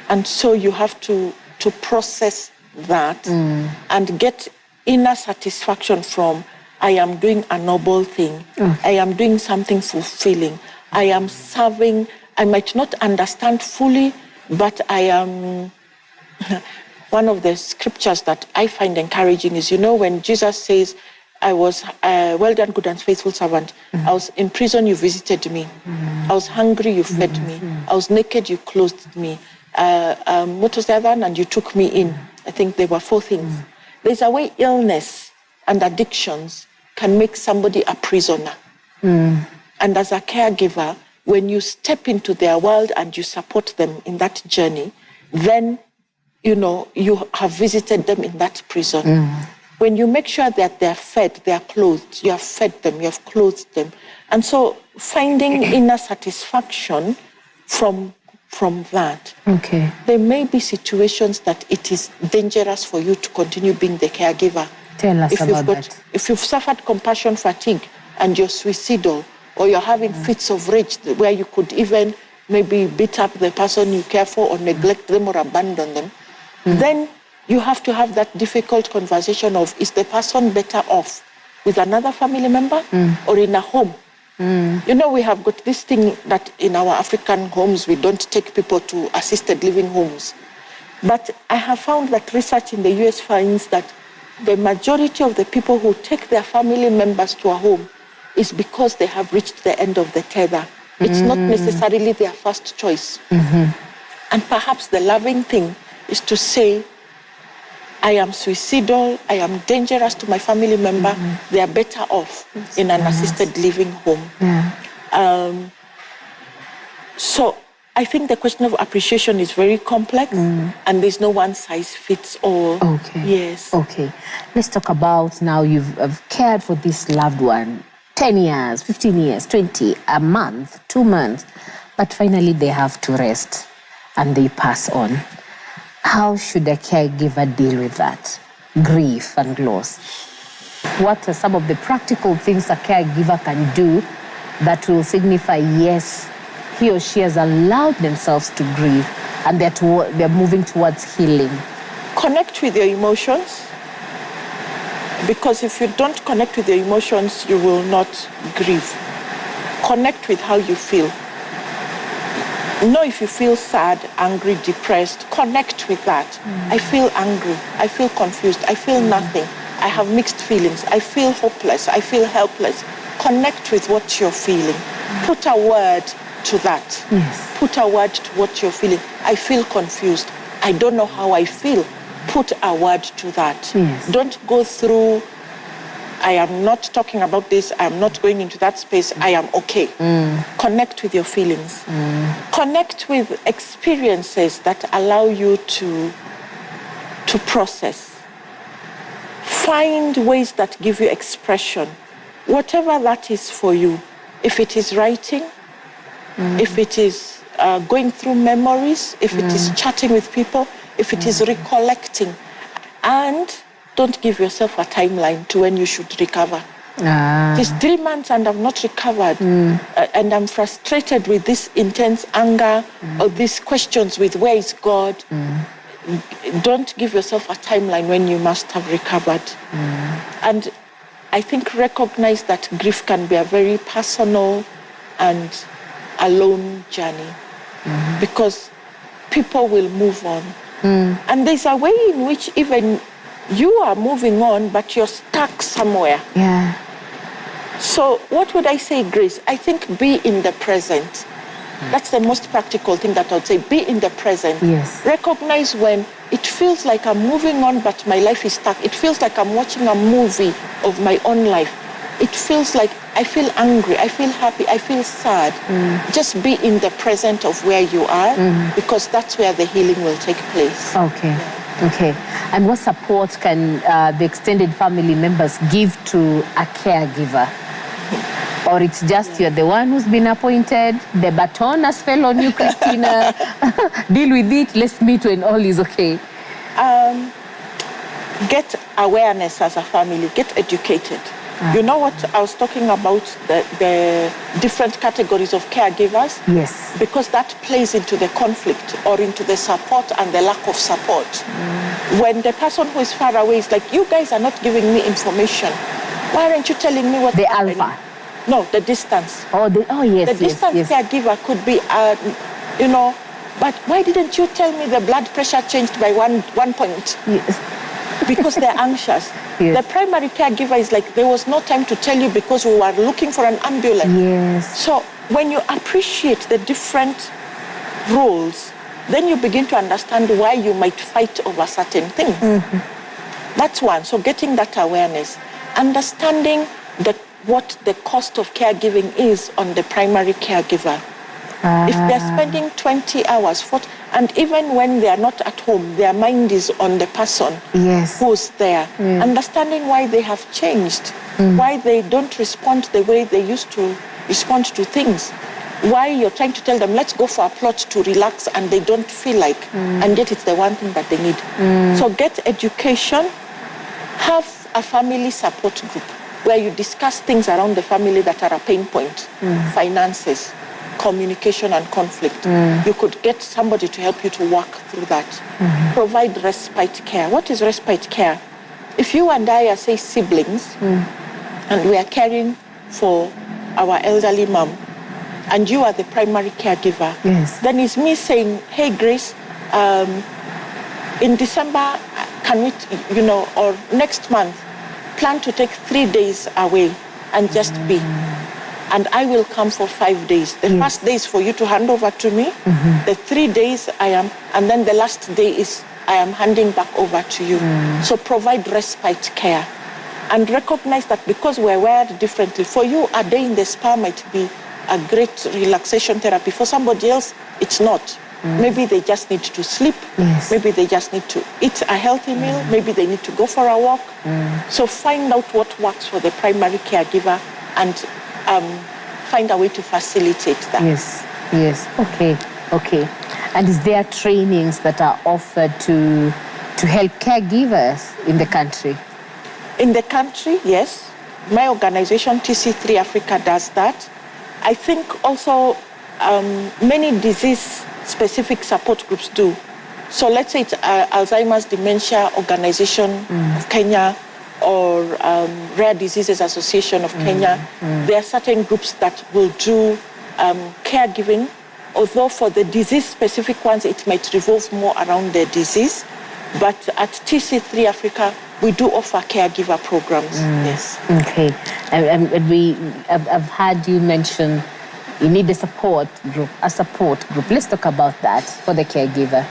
And so you have to process that and get inner satisfaction from, I am doing a noble thing. I am doing something fulfilling. I am serving. I might not understand fully, but I am... One of the scriptures that I find encouraging is, when Jesus says, I was well done, good and faithful servant. I was in prison, you visited me. I was hungry, you fed me. I was naked, you clothed me. What was the other one? And you took me in. I think there were 4 things. There's a way illness and addictions can make somebody a prisoner. And as a caregiver, when you step into their world and you support them in that journey, then, you have visited them in that prison. When you make sure that they're fed, they're clothed, you have fed them, you have clothed them. And so finding inner satisfaction from that. Okay. There may be situations that it is dangerous for you to continue being the caregiver. Tell us about that. If you've suffered compassion fatigue and you're suicidal, or you're having fits of rage where you could even maybe beat up the person you care for or neglect them or abandon them, then you have to have that difficult conversation of, is the person better off with another family member or in a home? We have got this thing that in our African homes, we don't take people to assisted living homes. But I have found that research in the US finds that the majority of the people who take their family members to a home is because they have reached the end of the tether. It's not necessarily their first choice. And perhaps the loving thing is to say, I am suicidal, I am dangerous to my family member, they are better off in an assisted living home. So I think the question of appreciation is very complex and there's no one size fits all. Okay. Yes. Okay. Let's talk about now you've cared for this loved one 10 years, 15 years, 20, a month, 2 months, but finally they have to rest and they pass on. How should a caregiver deal with that? Grief and loss. What are some of the practical things a caregiver can do that will signify, yes, he or she has allowed themselves to grieve and they're moving towards healing? Connect with your emotions, because if you don't connect with your emotions, you will not grieve. Connect with how you feel. Know if you feel sad, angry, depressed, connect with that. I feel angry, I feel confused, I feel nothing, I have mixed feelings, I feel hopeless, I feel helpless. Connect with what you're feeling. Put a word to that. Yes. Put a word to what you're feeling. I feel confused. I don't know how I feel. Put a word to that. Yes. Don't go through, I am not talking about this, I am not going into that space, I am okay. Connect with your feelings. Connect with experiences that allow you to process. Find ways that give you expression, whatever that is for you. If it is writing, if it is going through memories, if it is chatting with people, if it is recollecting. And don't give yourself a timeline to when you should recover. It's 3 months and I've not recovered. And I'm frustrated with this intense anger or these questions with where is God. Don't give yourself a timeline when you must have recovered. And I think recognize that grief can be a very personal and alone journey because people will move on. And there's a way in which even you are moving on, but you're stuck somewhere. Yeah. So what would I say, Grace? I think be in the present. That's the most practical thing that I would say. Be in the present. Yes. Recognize when it feels like I'm moving on, but my life is stuck. It feels like I'm watching a movie of my own life. It feels like I feel angry, I feel happy, I feel sad. Just be in the present of where you are because that's where the healing will take place. Okay. Okay. And what support can the extended family members give to a caregiver? Or it's just you're the one who's been appointed, the baton has fell on you, Christina. Deal with it, let's meet when all is okay. Get awareness as a family, get educated. You know what I was talking about, the different categories of caregivers? Yes. Because that plays into the conflict or into the support and the lack of support. When the person who is far away is like, you guys are not giving me information. Why aren't you telling me what's happening? The alpha. No, the distance. Yes, the distance caregiver could be, but why didn't you tell me the blood pressure changed by one point? Yes. Because they're anxious. Yes. The primary caregiver is like, there was no time to tell you because we were looking for an ambulance. Yes. So when you appreciate the different roles, then you begin to understand why you might fight over certain things. That's one. So getting that awareness, understanding what the cost of caregiving is on the primary caregiver. If they're spending 20 hours, and even when they are not at home, their mind is on the person who's there. Understanding why they have changed, why they don't respond the way they used to respond to things, why you're trying to tell them, let's go for a plot to relax, and they don't feel like, and yet it's the one thing that they need. So get education, have a family support group where you discuss things around the family that are a pain point, finances, communication and conflict. You could get somebody to help you to work through that. Provide respite care. What is respite care? If you and I are, say, siblings, and we are caring for our elderly mom, and you are the primary caregiver, then it's me saying, hey, Grace, in December, can we, or next month, plan to take 3 days away and just be. And I will come for 5 days. The first day is for you to hand over to me. The 3 days and then the last day is I am handing back over to you. So provide respite care. And recognize that because we're wired differently, for you, a day in the spa might be a great relaxation therapy. For somebody else, it's not. Maybe they just need to sleep. Maybe they just need to eat a healthy meal. Maybe they need to go for a walk. So find out what works for the primary caregiver and find a way to facilitate that. Yes. Okay. And is there trainings that are offered to help caregivers in the country? In the country, yes. My organization, TC3 Africa, does that. I think also many disease-specific support groups do. So let's say it's Alzheimer's Dementia Organization of Kenya, or Rare Diseases Association of Kenya. There are certain groups that will do caregiving, although for the disease-specific ones, it might revolve more around the disease. But at TC3 Africa, we do offer caregiver programs, yes. Okay, and I've heard you mention you need a support group. Let's talk about that for the caregiver.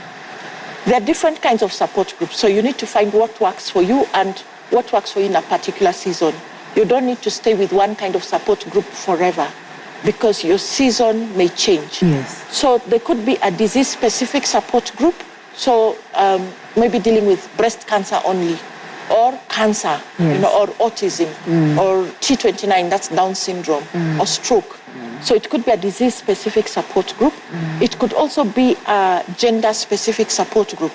There are different kinds of support groups, so you need to find what works for you and what works for you in a particular season. You don't need to stay with one kind of support group forever because your season may change. So there could be a disease-specific support group, so maybe dealing with breast cancer only, or cancer, or autism, or T29, that's Down syndrome, or stroke. So it could be a disease-specific support group. It could also be a gender-specific support group.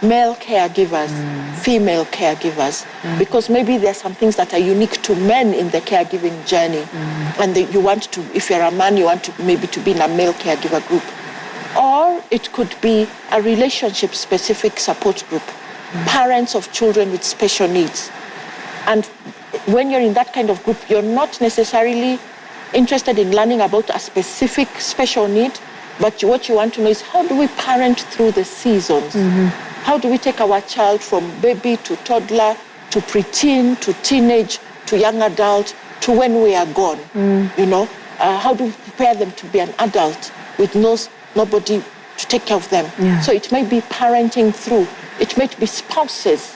Male caregivers, female caregivers, because maybe there are some things that are unique to men in the caregiving journey. And you want to, if you're a man, you want to maybe to be in a male caregiver group. Or it could be a relationship-specific support group, parents of children with special needs. And when you're in that kind of group, you're not necessarily interested in learning about a specific special need, but what you want to know is, how do we parent through the seasons? How do we take our child from baby to toddler to preteen to teenage to young adult to when we are gone? You know, how do we prepare them to be an adult with nobody to take care of them? So it may be parenting through. It might be spouses,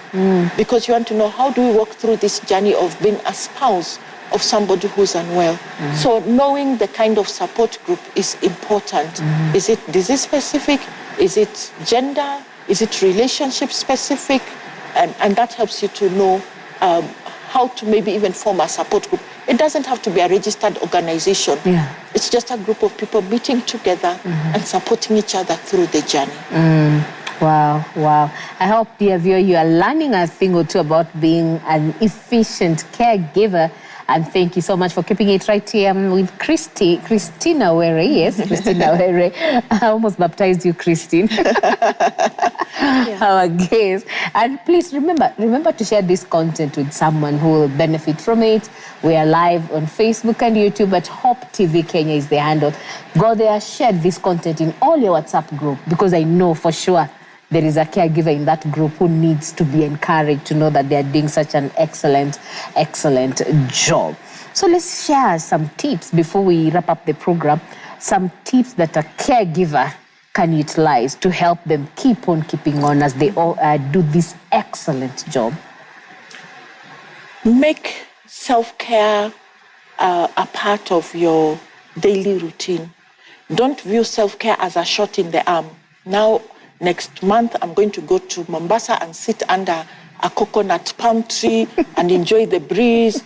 because you want to know, how do we walk through this journey of being a spouse of somebody who's unwell? So knowing the kind of support group is important. Is it disease specific? Is it gender? Is it relationship specific? And that helps you to know how to maybe even form a support group. It doesn't have to be a registered organization. It's just a group of people meeting together and supporting each other through the journey. Wow, wow. I hope, dear viewer, you are learning a thing or two about being an efficient caregiver. And thank you so much for keeping it right here with Christina Were. Yes, Christina Were. I almost baptized you, Christine. Our guest. And please remember to share this content with someone who will benefit from it. We are live on Facebook and YouTube at Hope TV Kenya is the handle. Go there, share this content in all your WhatsApp group, because I know for sure there is a caregiver in that group who needs to be encouraged to know that they are doing such an excellent job. So let's share some tips before we wrap up the program, some tips that a caregiver can utilize to help them keep on keeping on as they all do this excellent job. Make self-care a part of your daily routine. Don't view self-care as a shot in the arm. Now, next month, I'm going to go to Mombasa and sit under a coconut palm tree and enjoy the breeze.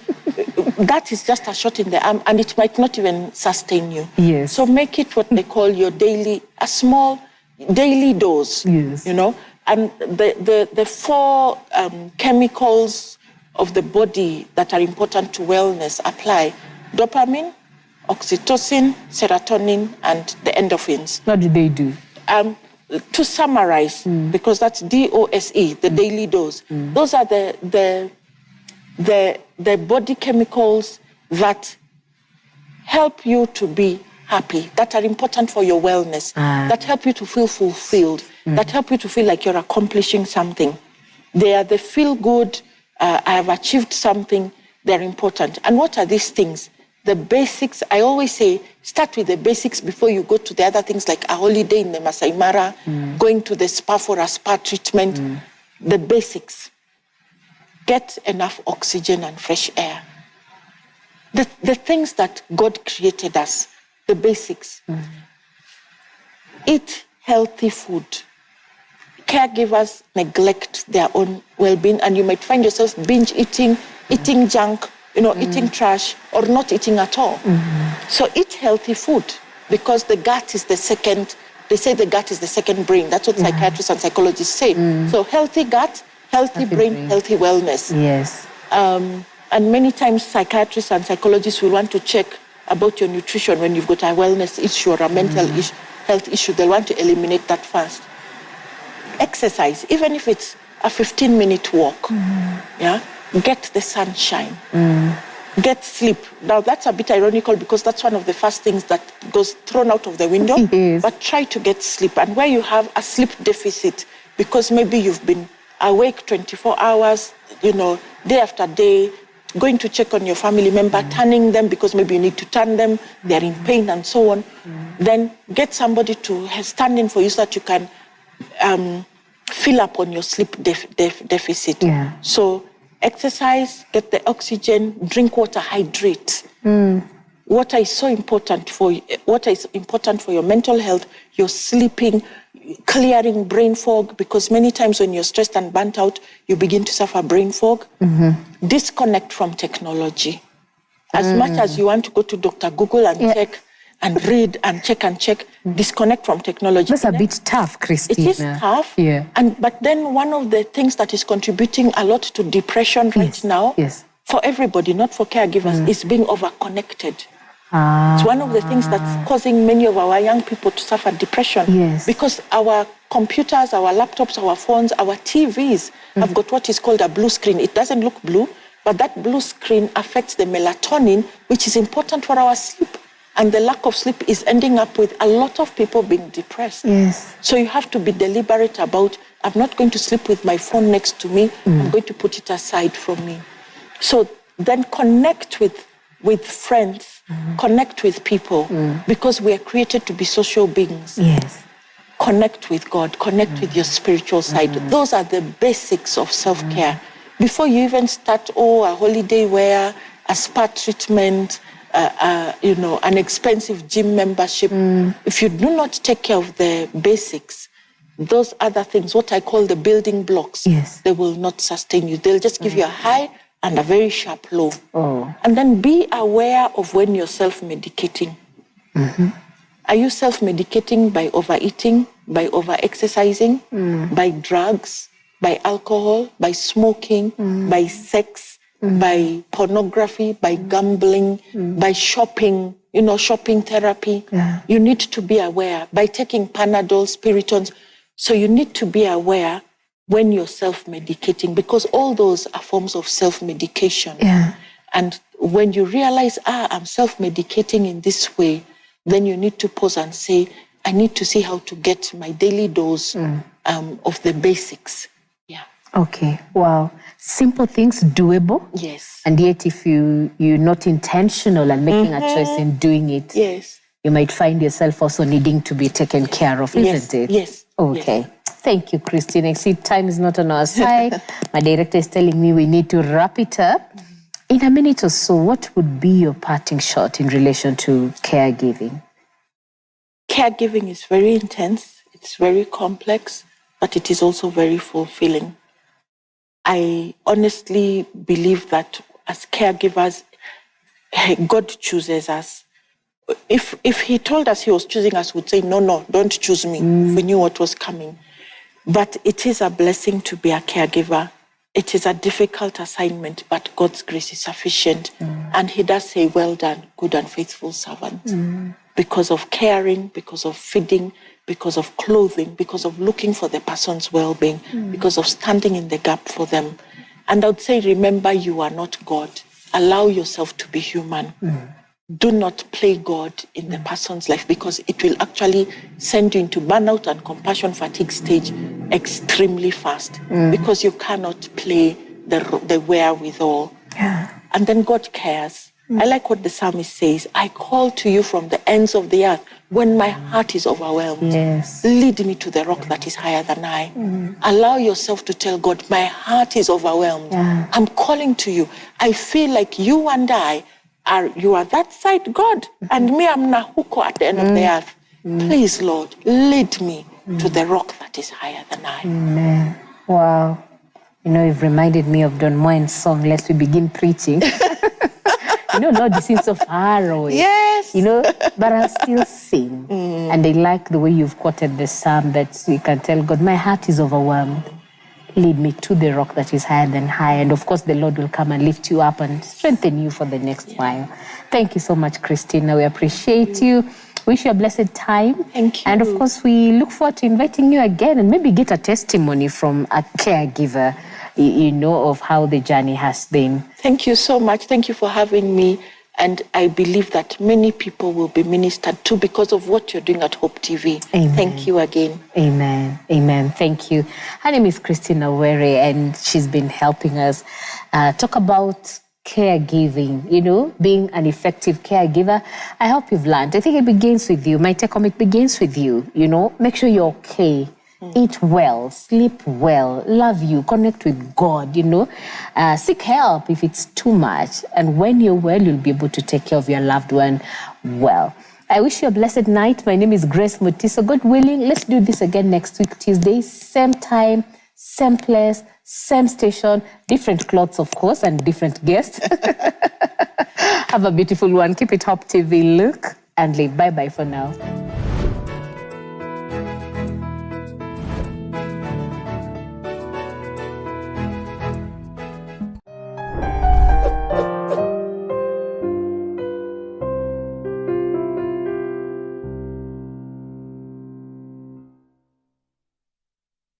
That is just a shot in the arm, and it might not even sustain you. Yes. So make it what they call your a small daily dose. Yes. You know, and the four chemicals of the body that are important to wellness apply: dopamine, oxytocin, serotonin, and the endorphins. What do they do? To summarize, because that's DOSE, the daily dose. Those are the body chemicals that help you to be happy, that are important for your wellness, that help you to feel fulfilled, that help you to feel like you're accomplishing something. They are the feel good, I have achieved something, they're important. And what are these things? The basics, I always say, start with the basics before you go to the other things, like a holiday in the Masai Mara, going to the spa for a spa treatment. The basics. Get enough oxygen and fresh air. The things that God created us, the basics. Eat healthy food. Caregivers neglect their own well-being, and you might find yourself binge eating junk, eating trash, or not eating at all. So eat healthy food, because the gut is the second, they say the gut is the second brain. That's what psychiatrists and psychologists say. So healthy gut, healthy brain, healthy wellness. Yes. And many times psychiatrists and psychologists will want to check about your nutrition when you've got a wellness issue or a mental health issue. They'll want to eliminate that first. Exercise, even if it's a 15-minute walk. Yeah. Get the sunshine. Get sleep. Now, that's a bit ironical, because that's one of the first things that goes thrown out of the window. Yes. But try to get sleep. And where you have a sleep deficit, because maybe you've been awake 24 hours, day after day, going to check on your family member, turning them because maybe you need to turn them, they're in pain and so on, then get somebody to stand in for you so that you can fill up on your sleep deficit. Yeah. So exercise, get the oxygen, drink water, hydrate. Water is so important for your mental health, your sleeping, clearing brain fog, because many times when you're stressed and burnt out, you begin to suffer brain fog. Disconnect from technology. As much as you want to go to Dr. Google and check and read and check, disconnect from technology. That's a bit tough, Christina. It is tough. Yeah. But then one of the things that is contributing a lot to depression right now, for everybody, not for caregivers, is being overconnected. It's one of the things that's causing many of our young people to suffer depression. Yes. Because our computers, our laptops, our phones, our TVs have got what is called a blue screen. It doesn't look blue, but that blue screen affects the melatonin, which is important for our sleep. And the lack of sleep is ending up with a lot of people being depressed. Yes. So you have to be deliberate about, I'm not going to sleep with my phone next to me. I'm going to put it aside from me. So then connect with friends, connect with people, because we are created to be social beings. Yes. Connect with God, connect with your spiritual side. Those are the basics of self-care. Before you even start, a holiday wear, a spa treatment, an expensive gym membership, if you do not take care of the basics, those other things, what I call the building blocks, they will not sustain you. They'll just give you a high and a very sharp low. And then be aware of when you're self-medicating. Are you self-medicating by overeating, by over-exercising, by drugs, by alcohol, by smoking, by sex, by pornography, by gambling, by shopping, shopping therapy? You need to be aware. By taking Panadol, Spiritons. So you need to be aware when you're self-medicating, because all those are forms of self-medication. And when you realize, I'm self-medicating in this way, then you need to pause and say, I need to see how to get my daily dose of the basics. Okay, wow. Simple things, doable. Yes. And yet if you're not intentional and making a choice in doing it, you might find yourself also needing to be taken care of, isn't it? Yes. Okay. Yes. Thank you, Christina. See, time is not on our side. My director is telling me we need to wrap it up. In a minute or so, what would be your parting shot in relation to caregiving? Caregiving is very intense. It's very complex, but it is also very fulfilling. I honestly believe that as caregivers, God chooses us. If he told us he was choosing us, we'd say, no, don't choose me. We knew what was coming. But it is a blessing to be a caregiver. It is a difficult assignment, but God's grace is sufficient. And he does say, well done, good and faithful servant. Because of caring, because of feeding, because of clothing, because of looking for the person's well-being, because of standing in the gap for them. And I would say, remember, you are not God. Allow yourself to be human. Do not play God in the person's life, because it will actually send you into burnout and compassion fatigue stage extremely fast, because you cannot play the wherewithal. And then God cares. I like what the psalmist says, I call to you from the ends of the earth when my heart is overwhelmed. Lead me to the rock that is higher than I. Allow yourself to tell God, my heart is overwhelmed. I'm calling to you. I feel like you and I you are that side, God, and me, I'm Nahuko at the end of the earth. Please, Lord, lead me to the rock that is higher than I. Amen. Wow. You've reminded me of Don Moen's song, Lest We Begin Preaching. Lord, it seems so far away. Yes. But I'll still sing. And I like the way you've quoted the psalm that you can tell God, my heart is overwhelmed. Lead me to the rock that is higher than high. And of course, the Lord will come and lift you up and strengthen you for the next while. Thank you so much, Christina. We appreciate you. Wish you a blessed time. Thank you. And of course, we look forward to inviting you again and maybe get a testimony from a caregiver, of how the journey has been. Thank you so much. Thank you for having me. And I believe that many people will be ministered to because of what you're doing at Hope TV. Amen. Thank you again. Amen. Amen. Thank you. Her name is Christina Were, and she's been helping us talk about caregiving, being an effective caregiver. I hope you've learned. I think it begins with you. My take home, it begins with you, Make sure you're okay. Eat well, sleep well, love you, connect with God, seek help if it's too much. And when you're well, you'll be able to take care of your loved one well. I wish you a blessed night. My name is Grace Mutiso. God willing, let's do this again next week, Tuesday, same time, same place, same station, different clothes, of course, and different guests. Have a beautiful one. Keep it Hope TV. Look and live. Bye-bye for now.